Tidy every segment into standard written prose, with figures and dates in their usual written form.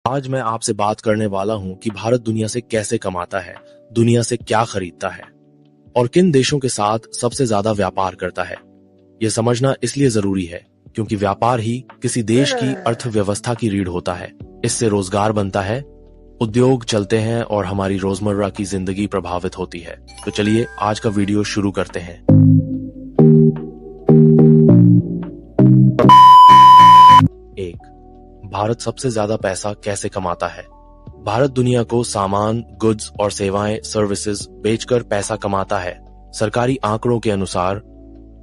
आज मैं आपसे बात करने वाला हूं कि भारत दुनिया से कैसे कमाता है, दुनिया से क्या खरीदता है और किन देशों के साथ सबसे ज्यादा व्यापार करता है। यह समझना इसलिए जरूरी है क्योंकि व्यापार ही किसी देश की अर्थव्यवस्था की रीढ़ होता है। इससे रोजगार बनता है, उद्योग चलते हैं और हमारी रोजमर्रा की जिंदगी प्रभावित होती है। तो चलिए आज का वीडियो शुरू करते हैं। एक, भारत सबसे ज्यादा पैसा कैसे कमाता है। भारत दुनिया को सामान, गुड्स और सेवाएं, सर्विसेज बेचकर पैसा कमाता है। सरकारी आंकड़ों के अनुसार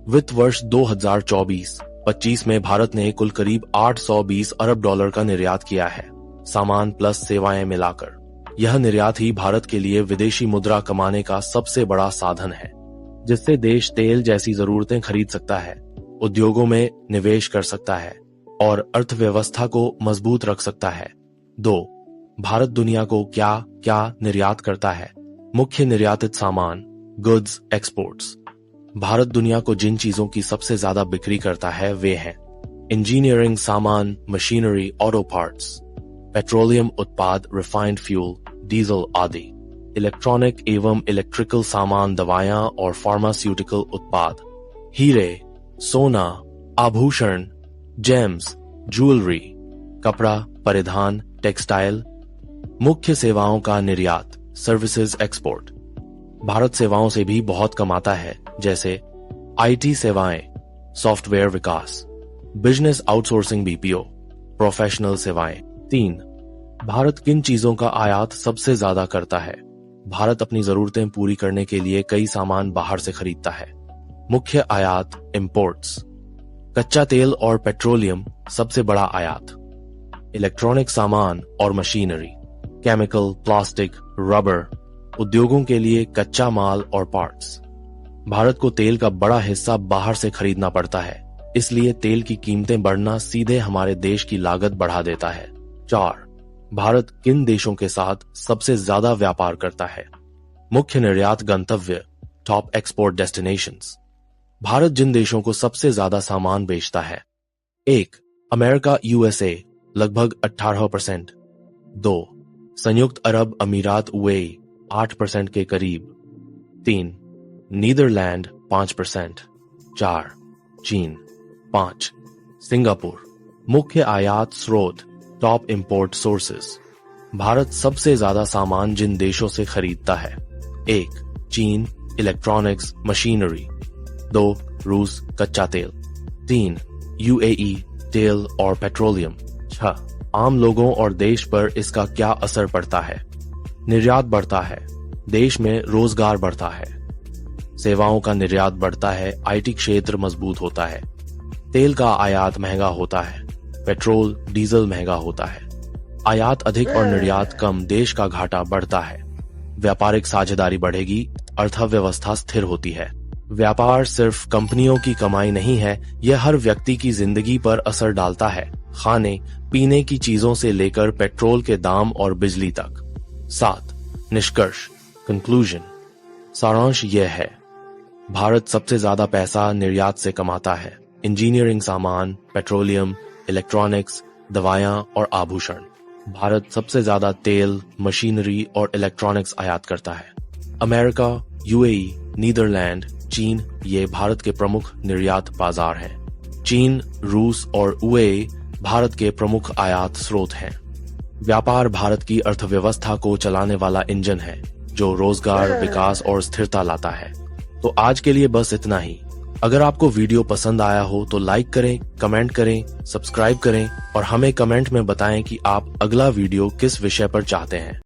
वित्त वर्ष 2024-25 में भारत ने कुल करीब 820 अरब डॉलर का निर्यात किया है, सामान प्लस सेवाएं मिलाकर। यह निर्यात ही भारत के लिए विदेशी मुद्रा कमाने का सबसे बड़ा साधन है, जिससे देश तेल जैसी जरूरतें खरीद सकता है, उद्योगों में निवेश कर सकता है और अर्थव्यवस्था को मजबूत रख सकता है। 2. भारत दुनिया को क्या क्या निर्यात करता है। मुख्य निर्यातित सामान, गुड्स एक्सपोर्ट्स। भारत दुनिया को जिन चीजों की सबसे ज्यादा बिक्री करता है वे हैं इंजीनियरिंग सामान, मशीनरी, ऑटो पार्ट्स, पेट्रोलियम उत्पाद, रिफाइंड फ्यूल, डीजल आदि, इलेक्ट्रॉनिक एवं इलेक्ट्रिकल सामान, दवाएं और फार्मास्यूटिकल उत्पाद, हीरे, सोना, आभूषण, जेम्स, ज्वेलरी, कपड़ा, परिधान, टेक्सटाइल। मुख्य सेवाओं का निर्यात, सर्विसेज एक्सपोर्ट। भारत सेवाओं से भी बहुत कमाता है, जैसे आईटी सेवाएं, सॉफ्टवेयर विकास, बिजनेस आउटसोर्सिंग बीपीओ, प्रोफेशनल सेवाएं। 3. भारत किन चीजों का आयात सबसे ज्यादा करता है। भारत अपनी जरूरतें पूरी करने के लिए कई सामान बाहर से खरीदता है। मुख्य आयात इंपोर्ट्स, कच्चा तेल और पेट्रोलियम सबसे बड़ा आयात, इलेक्ट्रॉनिक सामान और मशीनरी, केमिकल, प्लास्टिक, रबर, उद्योगों के लिए कच्चा माल और पार्ट्स। भारत को तेल का बड़ा हिस्सा बाहर से खरीदना पड़ता है, इसलिए तेल की कीमतें बढ़ना सीधे हमारे देश की लागत बढ़ा देता है। 4. भारत किन देशों के साथ सबसे ज्यादा व्यापार करता है। मुख्य निर्यात गंतव्य, टॉप एक्सपोर्ट डेस्टिनेशंस। भारत जिन देशों को सबसे ज्यादा सामान बेचता है। 1. अमेरिका यूएसए लगभग 18%। 2. संयुक्त अरब अमीरात UAE 8% के करीब। 3. नीदरलैंड 5%। 4. चीन 5. सिंगापुर। मुख्य आयात स्रोत, टॉप इंपोर्ट सोर्सेस। भारत सबसे ज्यादा सामान जिन देशों से खरीदता है। 1. चीन, इलेक्ट्रॉनिक्स, मशीनरी। 2. रूस, कच्चा तेल। 3. UAE, तेल और पेट्रोलियम। 6. आम लोगों और देश पर इसका क्या असर पड़ता है। निर्यात बढ़ता है, देश में रोजगार बढ़ता है, सेवाओं का निर्यात बढ़ता है, आईटी क्षेत्र मजबूत होता है, तेल का आयात महंगा होता है, पेट्रोल डीजल महंगा होता है, आयात अधिक और निर्यात कम, देश का घाटा बढ़ता है, व्यापारिक साझेदारी बढ़ेगी, अर्थव्यवस्था स्थिर होती है। व्यापार सिर्फ कंपनियों की कमाई नहीं है, यह हर व्यक्ति की जिंदगी पर असर डालता है, खाने पीने की चीजों से लेकर पेट्रोल के दाम और बिजली तक। 7. निष्कर्ष, कंक्लूजन, सारांश यह है, भारत सबसे ज्यादा पैसा निर्यात से कमाता है। इंजीनियरिंग सामान, पेट्रोलियम, इलेक्ट्रॉनिक्स, दवाएं और आभूषण। भारत सबसे ज्यादा तेल, मशीनरी और इलेक्ट्रॉनिक्स आयात करता है। अमेरिका, UAE, नीदरलैंड, चीन ये भारत के प्रमुख निर्यात बाजार हैं। चीन, रूस और UAE भारत के प्रमुख आयात स्रोत हैं। व्यापार भारत की अर्थव्यवस्था को चलाने वाला इंजन है, जो रोजगार, विकास और स्थिरता लाता है। तो आज के लिए बस इतना ही। अगर आपको वीडियो पसंद आया हो तो लाइक करें, कमेंट करें, सब्सक्राइब करें और हमें कमेंट में बताएं कि आप अगला वीडियो किस विषय पर चाहते हैं।